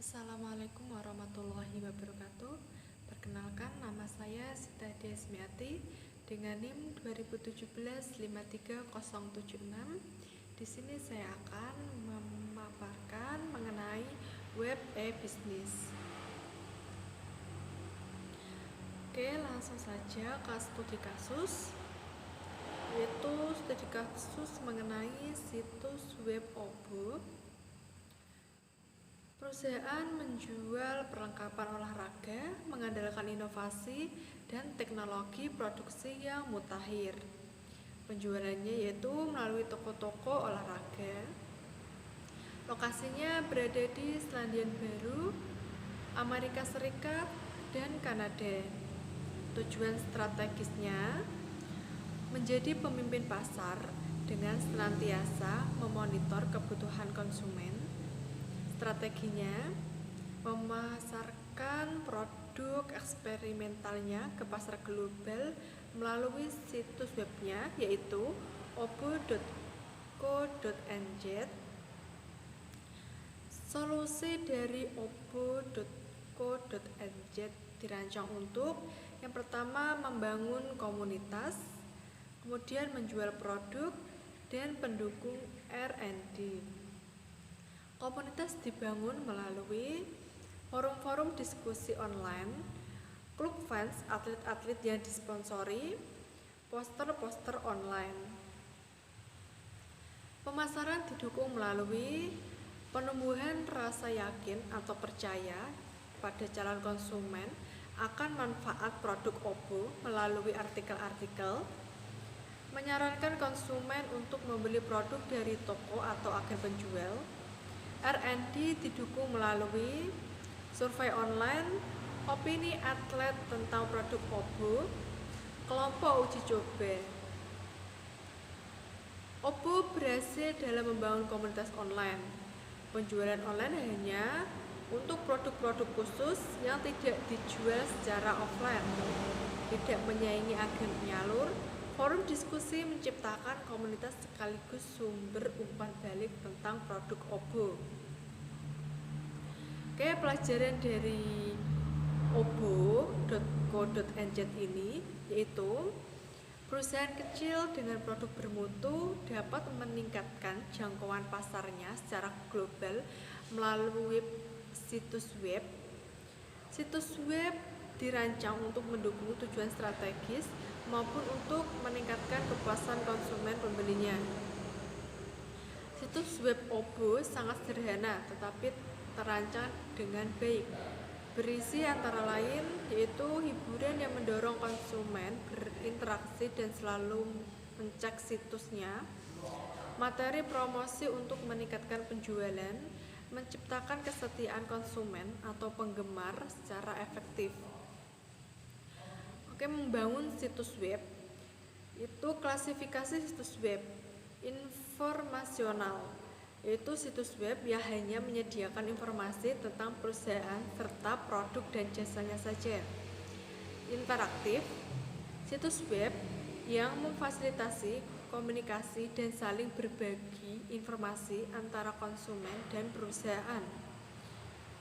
Assalamualaikum warahmatullahi wabarakatuh. Perkenalkan, nama saya Sita Desmiati dengan NIM 2017-53076. Di sini saya akan memaparkan mengenai web e-bisnis. Oke, langsung saja ke studi kasus, yaitu studi kasus mengenai situs web OBO. Perusahaan menjual perlengkapan olahraga mengandalkan inovasi dan teknologi produksi yang mutakhir. Penjualannya yaitu melalui toko-toko olahraga. Lokasinya berada di Selandia Baru, Amerika Serikat, dan Kanada. Tujuan strategisnya menjadi pemimpin pasar dengan senantiasa memonitor kebutuhan konsumen. Strateginya memasarkan produk eksperimentalnya ke pasar global melalui situs webnya yaitu obo.co.nz. Solusi dari obo.co.nz dirancang untuk yang pertama membangun komunitas, kemudian menjual produk dan pendukung R&D. Komunitas dibangun melalui forum-forum diskusi online, klub fans atlet-atlet yang disponsori, poster-poster online. Pemasaran didukung melalui penumbuhan rasa yakin atau percaya pada calon konsumen akan manfaat produk OBO melalui artikel-artikel, menyarankan konsumen untuk membeli produk dari toko atau agen penjual. R&D didukung melalui survei online, opini atlet tentang produk OBO, kelompok uji coba. OBO berhasil dalam membangun komunitas online. Penjualan online hanya untuk produk-produk khusus yang tidak dijual secara offline, tidak menyaingi agen penyalur. Forum diskusi menciptakan komunitas sekaligus sumber umpan balik tentang produk OBO. Oke, pelajaran dari obo.co.nz ini yaitu perusahaan kecil dengan produk bermutu dapat meningkatkan jangkauan pasarnya secara global melalui situs web. Situs web dirancang untuk mendukung tujuan strategis maupun untuk meningkatkan kepuasan konsumen pembelinya. Situs web OBO sangat sederhana tetapi terancang dengan baik. Berisi antara lain yaitu hiburan yang mendorong konsumen berinteraksi dan selalu mencek situsnya, materi promosi untuk meningkatkan penjualan, menciptakan kesetiaan konsumen atau penggemar secara efektif. Oke, membangun situs web itu klasifikasi situs web informasional, yaitu situs web yang hanya menyediakan informasi tentang perusahaan serta produk dan jasanya saja. Interaktif, situs web yang memfasilitasi komunikasi dan saling berbagi informasi antara konsumen dan perusahaan.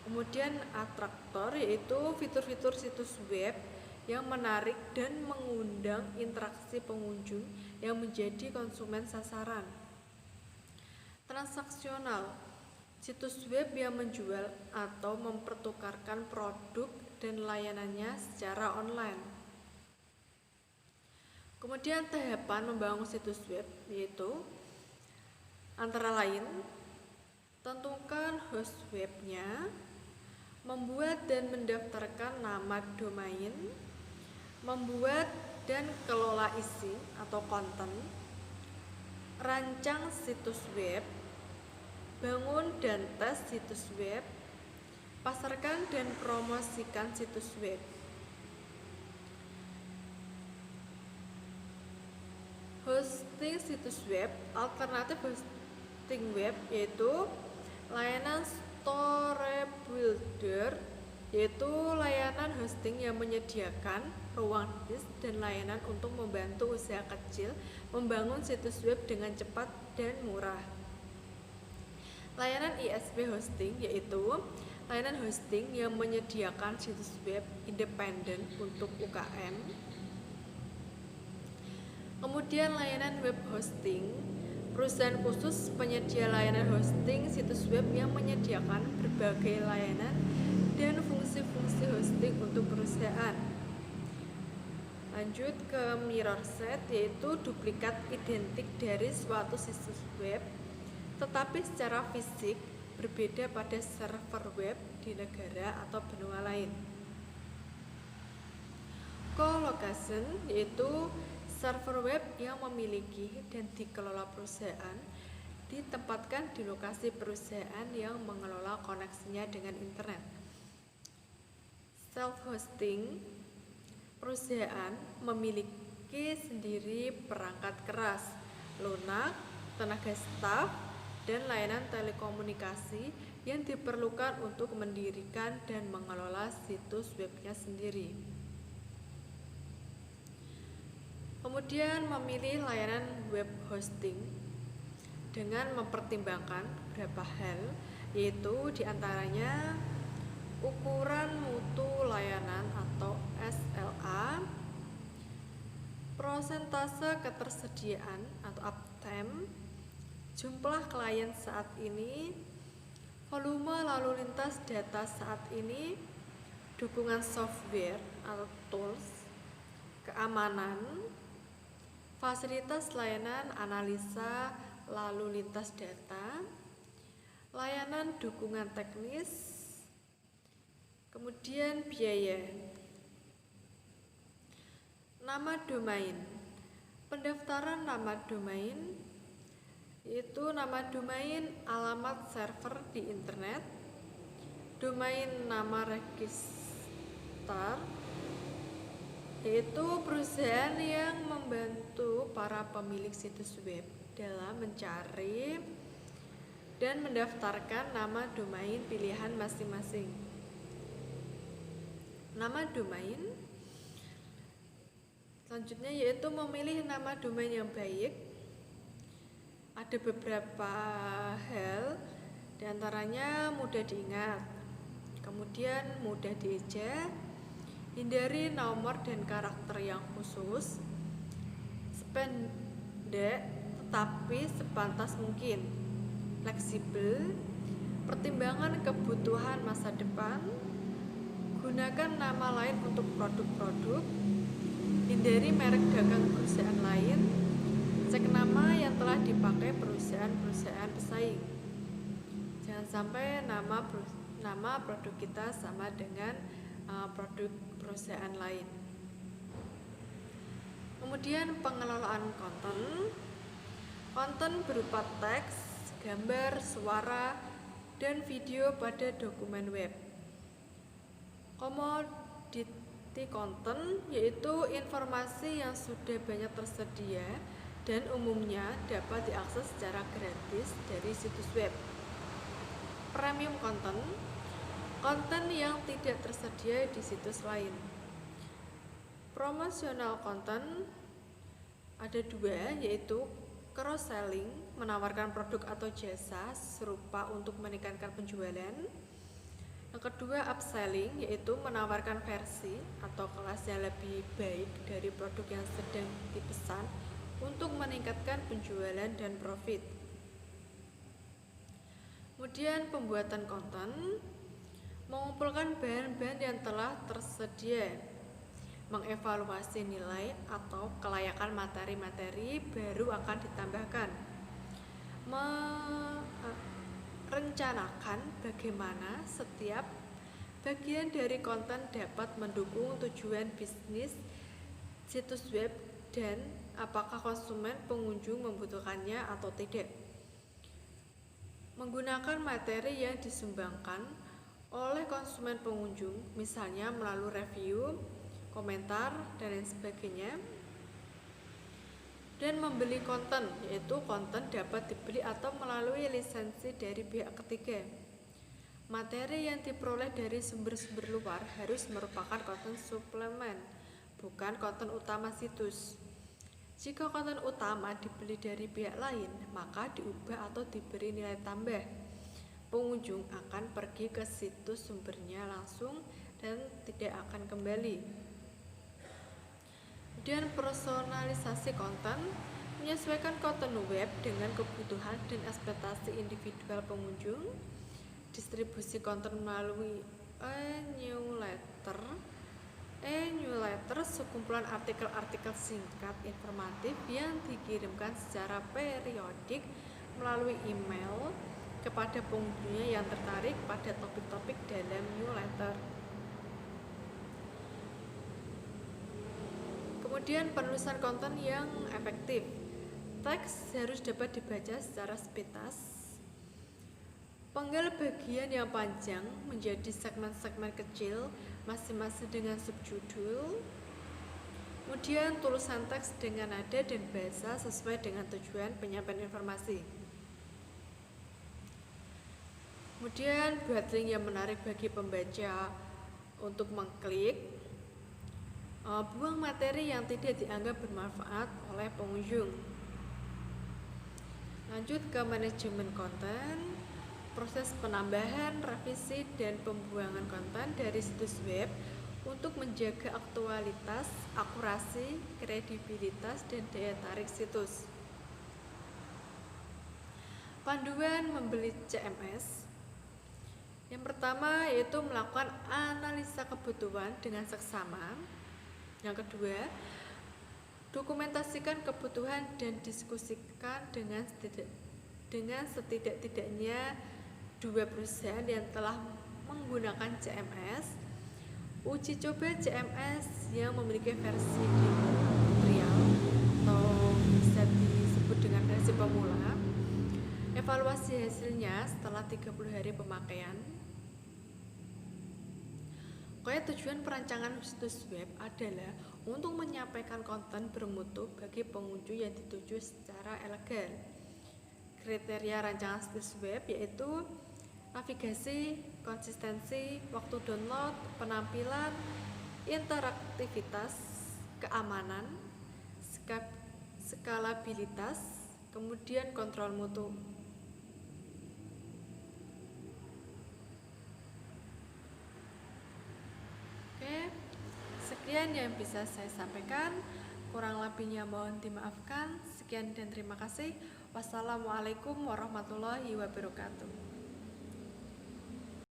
Kemudian atraktor, yaitu fitur-fitur situs web yang menarik dan mengundang interaksi pengunjung yang menjadi konsumen sasaran. Transaksional, situs web yang menjual atau mempertukarkan produk dan layanannya secara online. Kemudian tahapan membangun situs web yaitu antara lain tentukan host webnya, membuat dan mendaftarkan nama domain, membuat dan kelola isi atau konten, rancang situs web, bangun dan tes situs web, pasarkan dan promosikan situs web. Hosting situs web, alternatif hosting web yaitu layanan StoreBuilder, yaitu layanan hosting yang menyediakan ruang disk dan layanan untuk membantu usaha kecil membangun situs web dengan cepat dan murah. Layanan ISP hosting yaitu layanan hosting yang menyediakan situs web independen untuk UKM. Kemudian layanan web hosting, perusahaan khusus penyedia layanan hosting situs web yang menyediakan berbagai layanan dan fungsi-fungsi hosting untuk perusahaan. Lanjut ke mirror set, yaitu duplikat identik dari suatu situs web tetapi secara fisik berbeda pada server web di negara atau benua lain. Co-location, yaitu server web yang memiliki dan dikelola perusahaan ditempatkan di lokasi perusahaan yang mengelola koneksinya dengan internet. Self-hosting, perusahaan memiliki sendiri perangkat keras, lunak, tenaga staf, dan layanan telekomunikasi yang diperlukan untuk mendirikan dan mengelola situs webnya sendiri. Kemudian memilih layanan web hosting dengan mempertimbangkan beberapa hal, yaitu diantaranya ukuran mutu layanan atau SLA, prosentase ketersediaan atau uptime, jumlah klien saat ini, volume lalu lintas data saat ini, dukungan software atau tools, keamanan, fasilitas layanan analisa lalu lintas data, layanan dukungan teknis, kemudian biaya. Nama domain, pendaftaran nama domain, yaitu nama domain alamat server di internet, domain nama register, yaitu perusahaan yang membantu para pemilik situs web dalam mencari dan mendaftarkan nama domain pilihan masing-masing. Nama domain selanjutnya yaitu memilih nama domain yang baik. Ada beberapa hal, diantaranya mudah diingat, kemudian mudah dieja, hindari nomor dan karakter yang khusus, sependek tetapi sepantas mungkin, fleksibel, pertimbangan kebutuhan masa depan, gunakan nama lain untuk produk-produk, hindari merek dagang perusahaan lain, cek nama yang telah dipakai perusahaan-perusahaan pesaing. Jangan sampai nama produk kita sama dengan produk perusahaan lain. Kemudian pengelolaan konten berupa teks, gambar, suara, dan video pada dokumen web. Commodity content yaitu informasi yang sudah banyak tersedia dan umumnya dapat diakses secara gratis dari situs web. Premium content, konten yang tidak tersedia di situs lain. Promotional content ada dua, yaitu cross-selling, menawarkan produk atau jasa serupa untuk meningkatkan penjualan. Yang kedua, upselling, yaitu menawarkan versi atau kelas yang lebih baik dari produk yang sedang dipesan untuk meningkatkan penjualan dan profit. Kemudian pembuatan konten, mengumpulkan bahan-bahan yang telah tersedia, mengevaluasi nilai atau kelayakan materi-materi baru akan ditambahkan, merencanakan bagaimana setiap bagian dari konten dapat mendukung tujuan bisnis situs web dan apakah konsumen pengunjung membutuhkannya atau tidak. Menggunakan materi yang disumbangkan oleh konsumen pengunjung, misalnya melalui review, komentar, dan lain sebagainya. Dan membeli konten, yaitu konten dapat dibeli atau melalui lisensi dari pihak ketiga. Materi yang diperoleh dari sumber-sumber luar harus merupakan konten suplemen, bukan konten utama situs. Jika konten utama dibeli dari pihak lain, maka diubah atau diberi nilai tambah. pengunjung akan pergi ke situs sumbernya langsung dan tidak akan kembali. Kemudian personalisasi konten, menyesuaikan konten web dengan kebutuhan dan ekspektasi individual pengunjung. Distribusi konten melalui e-newsletter, sekumpulan artikel-artikel singkat informatif yang dikirimkan secara periodik melalui email kepada pengunjungnya yang tertarik pada topik-topik dalam newsletter. Kemudian penulisan konten yang efektif. Teks harus dapat dibaca secara sepintas. Penggal bagian yang panjang menjadi segmen-segmen kecil masing-masing dengan subjudul. Kemudian tulisan teks dengan nada dan bahasa sesuai dengan tujuan penyampaian informasi. Kemudian buat link yang menarik bagi pembaca untuk mengklik. Buang materi yang tidak dianggap bermanfaat oleh pengunjung. Lanjut ke manajemen konten. Proses penambahan, revisi, dan pembuangan konten dari situs web untuk menjaga aktualitas, akurasi, kredibilitas, dan daya tarik situs. Panduan membeli CMS. Yang pertama yaitu melakukan analisa kebutuhan dengan seksama. Yang kedua, dokumentasikan kebutuhan dan diskusikan dengan setidak-tidaknya 2 perusahaan yang telah menggunakan CMS. Uji coba CMS yang memiliki versi demo trial atau bisa disebut dengan versi pemula. Evaluasi hasilnya setelah 30 hari pemakaian. Tujuan perancangan situs web adalah untuk menyampaikan konten bermutu bagi pengunjung yang dituju secara elegan. Kriteria rancangan situs web yaitu navigasi, konsistensi, waktu download, penampilan, interaktivitas, keamanan, skalabilitas, kemudian kontrol mutu. Sekian yang bisa saya sampaikan, kurang lebihnya mohon dimaafkan. Sekian dan terima kasih. Wassalamualaikum warahmatullahi wabarakatuh.